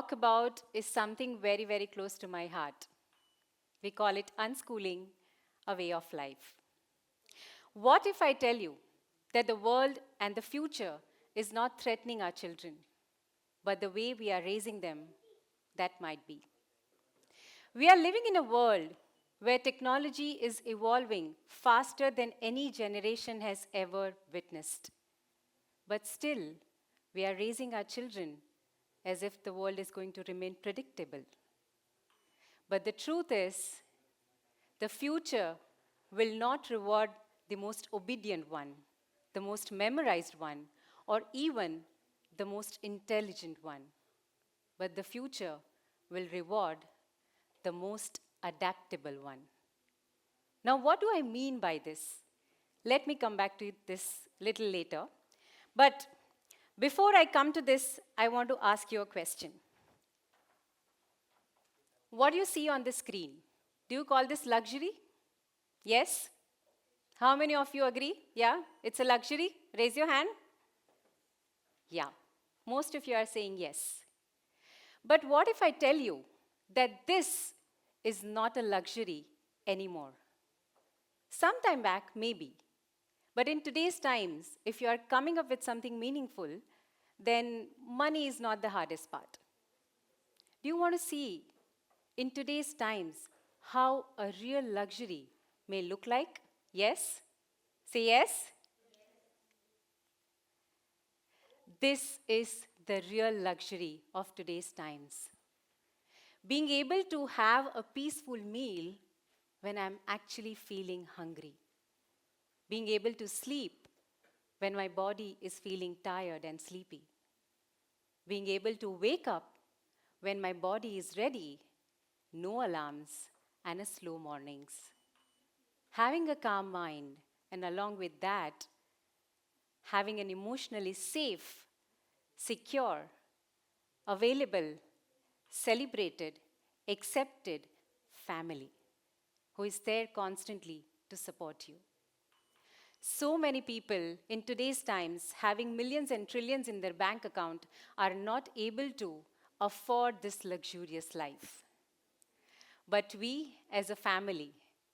talk about is something very, very close to my heart. We call it unschooling, a way of life. What if I tell you that the world and the future is not threatening our children, but the way we are raising them, that might be? We are living in a world where technology is evolving faster than any generation has ever witnessed. But still, we are raising our children as if the world is going to remain predictable. But the truth is, the future will not reward the most obedient one, the most memorized one, or even the most intelligent one. But the future will reward the most adaptable one. Now, what do I mean by this? Let me come back to this little later. But before I come to this, I want to ask you a question. What do you see on the screen? Do you call this luxury? Yes? How many of you agree? Yeah? It's a luxury? Raise your hand. Yeah. Most of you are saying yes. But what if I tell you that this is not a luxury anymore? Sometime back, maybe. But in today's times, if you are coming up with something meaningful, then money is not the hardest part. Do you want to see, in today's times, how a real luxury may look like? Yes? Say yes. This is the real luxury of today's times. Being able to have a peaceful meal when I'm actually feeling hungry. Being able to sleep when my body is feeling tired and sleepy. Being able to wake up when my body is ready, no alarms, and a slow mornings. Having a calm mind, and along with that, having an emotionally safe, secure, available, celebrated, accepted family who is there constantly to support you. So many people in today's times, having millions and trillions in their bank account, are not able to afford this luxurious life. But we, as a family,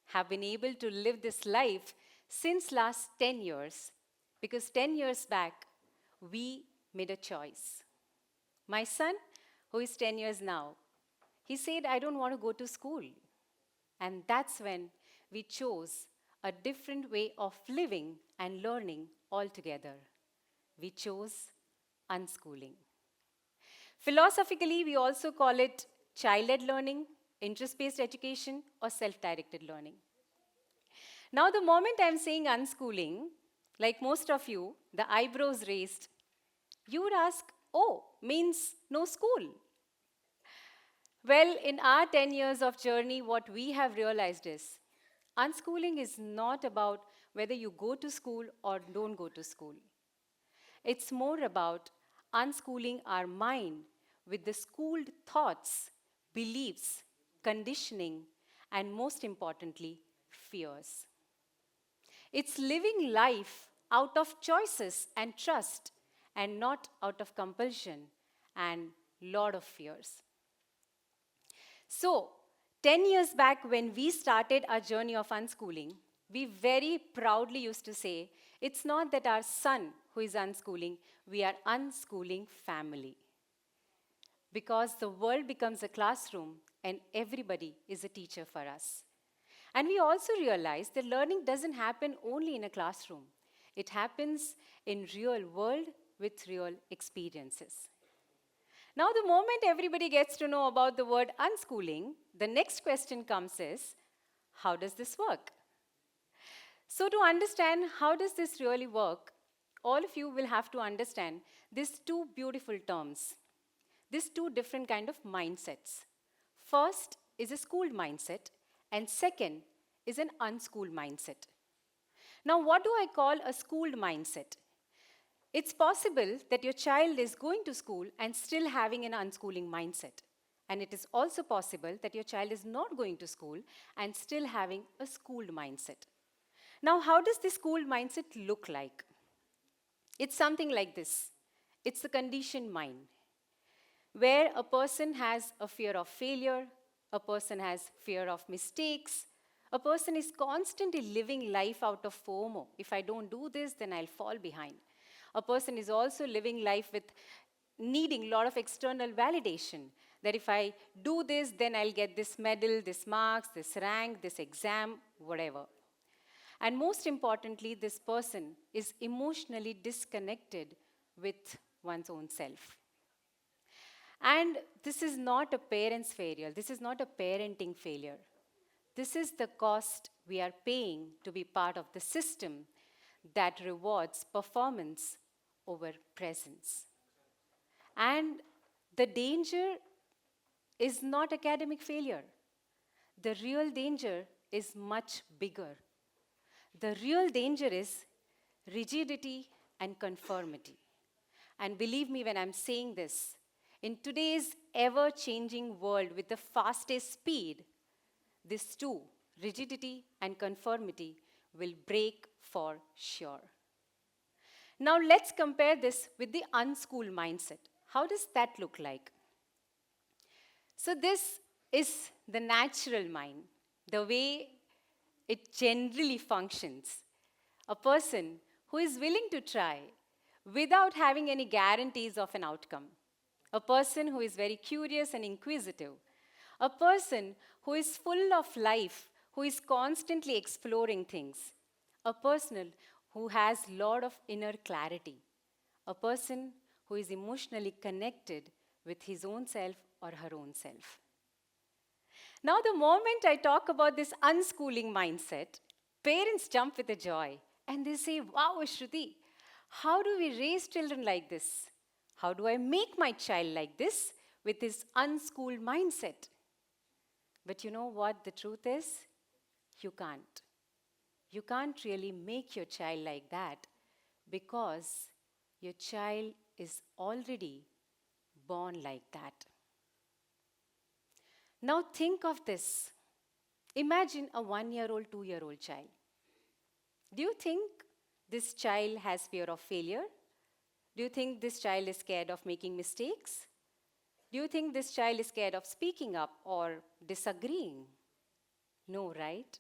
have been able to live this life since last 10 years, because 10 years back, we made a choice. My son, who is 10 years now, he said, I don't want to go to school. And that's when we chose a different way of living and learning altogether. We chose unschooling. Philosophically, we also call it child-led learning, interest-based education, or self-directed learning. Now, the moment I'm saying unschooling, like most of you, the eyebrows raised, you would ask, oh, means no school. Well, in our 10 years of journey, what we have realized is unschooling is not about whether you go to school or don't go to school. It's more about unschooling our mind with the schooled thoughts, beliefs, conditioning, and most importantly, fears. It's living life out of choices and trust and not out of compulsion and lot of fears. So, 10 years back when we started our journey of unschooling, we very proudly used to say, it's not that our son who is unschooling, we are unschooling family. Because the world becomes a classroom and everybody is a teacher for us. And we also realized that learning doesn't happen only in a classroom. It happens in real world with real experiences. Now, the moment everybody gets to know about the word unschooling, the next question comes is, how does this work? So to understand how does this really work, all of you will have to understand these two beautiful terms, these two different kind of mindsets. First is a schooled mindset, and second is an unschooled mindset. Now, what do I call a schooled mindset? It's possible that your child is going to school and still having an unschooling mindset. And it is also possible that your child is not going to school and still having a schooled mindset. Now, how does this schooled mindset look like? It's something like this. It's the conditioned mind. where a person has a fear of failure, a person has fear of mistakes, a person is constantly living life out of FOMO. If I don't do this, then I'll fall behind. A person is also living life with needing a lot of external validation. That if I do this, then I'll get this medal, this marks, this rank, this exam, whatever. And most importantly, this person is emotionally disconnected with one's own self. And this is not a parent's failure. This is not a parenting failure. This is the cost we are paying to be part of the system that rewards performance over presence. And the danger is not academic failure. The real danger is much bigger. The real danger is rigidity and conformity. And believe me when I'm saying this, in today's ever-changing world with the fastest speed, these two, rigidity and conformity, will break for sure. Now let's compare this with the unschooled mindset. How does that look like? So this is the natural mind, the way it generally functions. A person who is willing to try without having any guarantees of an outcome. A person who is very curious and inquisitive. A person who is full of life, who is constantly exploring things. A person who has a lot of inner clarity. A person who is emotionally connected with his own self or her own self. Now, the moment I talk about this unschooling mindset, parents jump with a joy and they say, wow, Vishruti, how do we raise children like this? How do I make my child like this with this unschooled mindset? But you know what the truth is? You can't. You can't really make your child like that because your child is already born like that. Now think of this. Imagine a 1-year-old, 2-year-old child. Do you think this child has fear of failure? Do you think this child is scared of making mistakes? Do you think this child is scared of speaking up or disagreeing? No, right?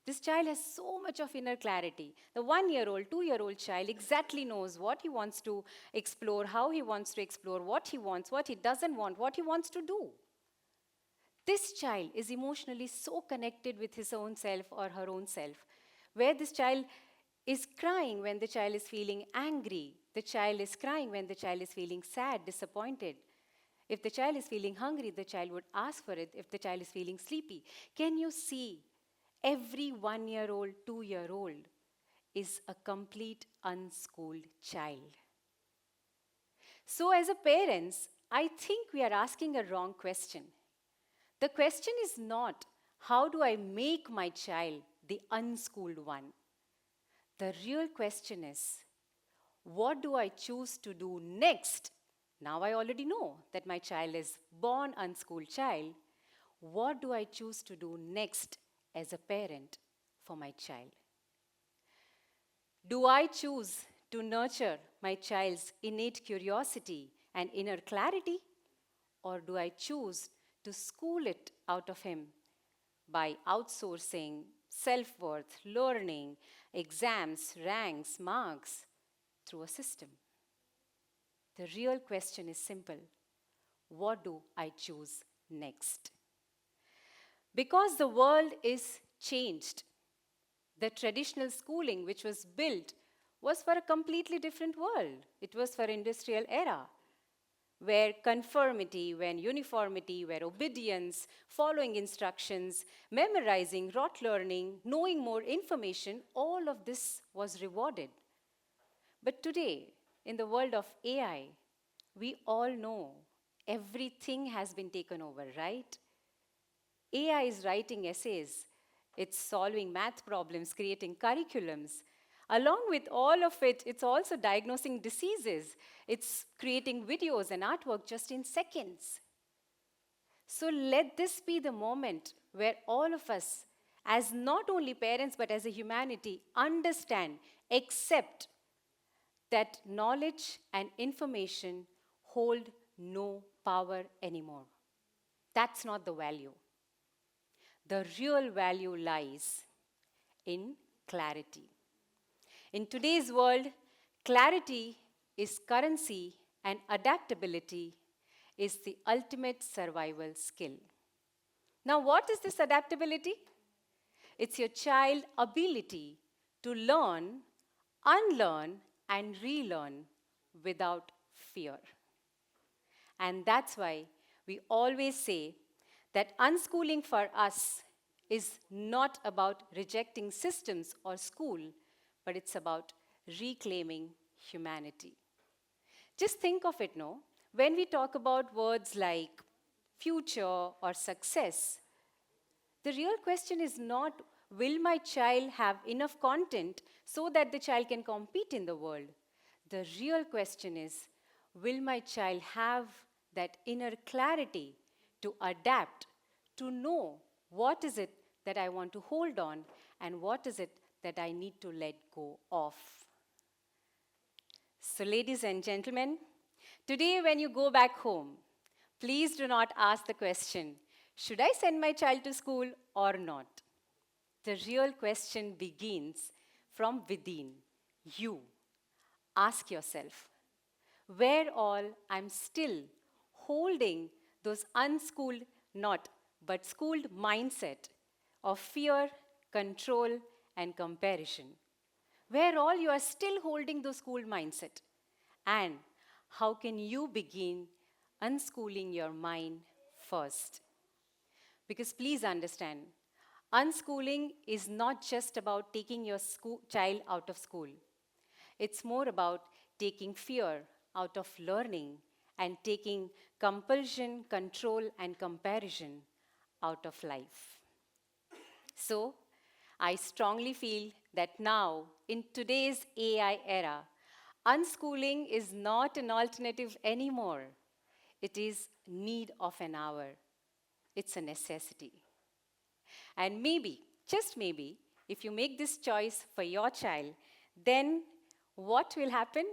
This child has so much of inner clarity. The 1-year-old, 2-year-old child exactly knows what he wants to explore, how he wants to explore, what he wants, what he doesn't want, what he wants to do. This child is emotionally so connected with his own self or her own self, where this child is crying when the child is feeling angry. The child is crying when the child is feeling sad, disappointed. If the child is feeling hungry, the child would ask for it. If the child is feeling sleepy, can you see every 1-year-old, 2-year-old is a complete unschooled child? So as a parents, I think we are asking a wrong question. The question is not, how do I make my child the unschooled one? The real question is, what do I choose to do next? Now I already know that my child is born unschooled child. What do I choose to do next as a parent for my child? Do I choose to nurture my child's innate curiosity and inner clarity? Or do I choose to school it out of him by outsourcing self-worth, learning, exams, ranks, marks through a system? The real question is simple. What do I choose next? Because the world is changed. The traditional schooling which was built was for a completely different world. It was for industrial era, where conformity, where uniformity, where obedience, following instructions, memorizing, rote learning, knowing more information, all of this was rewarded. But today, in the world of AI, we all know everything has been taken over, right? AI is writing essays, it's solving math problems, creating curriculums. Along with all of it, it's also diagnosing diseases. It's creating videos and artwork just in seconds. So let this be the moment where all of us, as not only parents but as a humanity, understand, accept that knowledge and information hold no power anymore. That's not the value. The real value lies in clarity. In today's world, clarity is currency and adaptability is the ultimate survival skill. Now, what is this adaptability? It's your child's ability to learn, unlearn, and relearn without fear. And that's why we always say that unschooling for us is not about rejecting systems or school, but it's about reclaiming humanity. Just think of it, no? When we talk about words like future or success, the real question is not, will my child have enough content so that the child can compete in the world? The real question is, will my child have that inner clarity to adapt, to know what is it that I want to hold on and what is it that I need to let go of? So, ladies and gentlemen, today when you go back home, please do not ask the question, should I send my child to school or not? The real question begins from within you. Ask yourself, where all I'm still holding those unschooled, not but schooled mindset of fear, control, and comparison. Where all you are still holding those school mindset. And how can you begin unschooling your mind first? Because please understand, unschooling is not just about taking your child out of school. It's more about taking fear out of learning and taking compulsion, control, and comparison out of life. So, I strongly feel that now, in today's AI era, unschooling is not an alternative anymore. It is need of an hour. It's a necessity. And maybe, just maybe, if you make this choice for your child, then what will happen?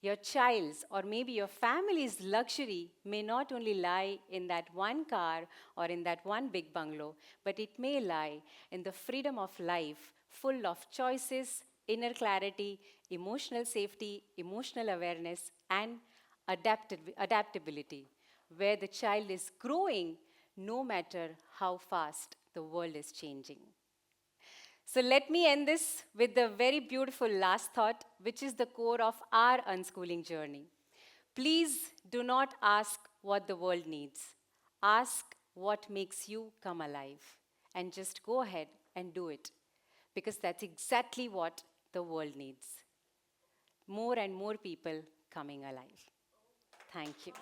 Your child's or maybe your family's luxury may not only lie in that one car or in that one big bungalow, but it may lie in the freedom of life full of choices, inner clarity, emotional safety, emotional awareness, and adaptability, where the child is growing no matter how fast the world is changing. So let me end this with the very beautiful last thought, which is the core of our unschooling journey. Please do not ask what the world needs. Ask what makes you come alive. And just go ahead and do it. Because that's exactly what the world needs. More and more people coming alive. Thank you.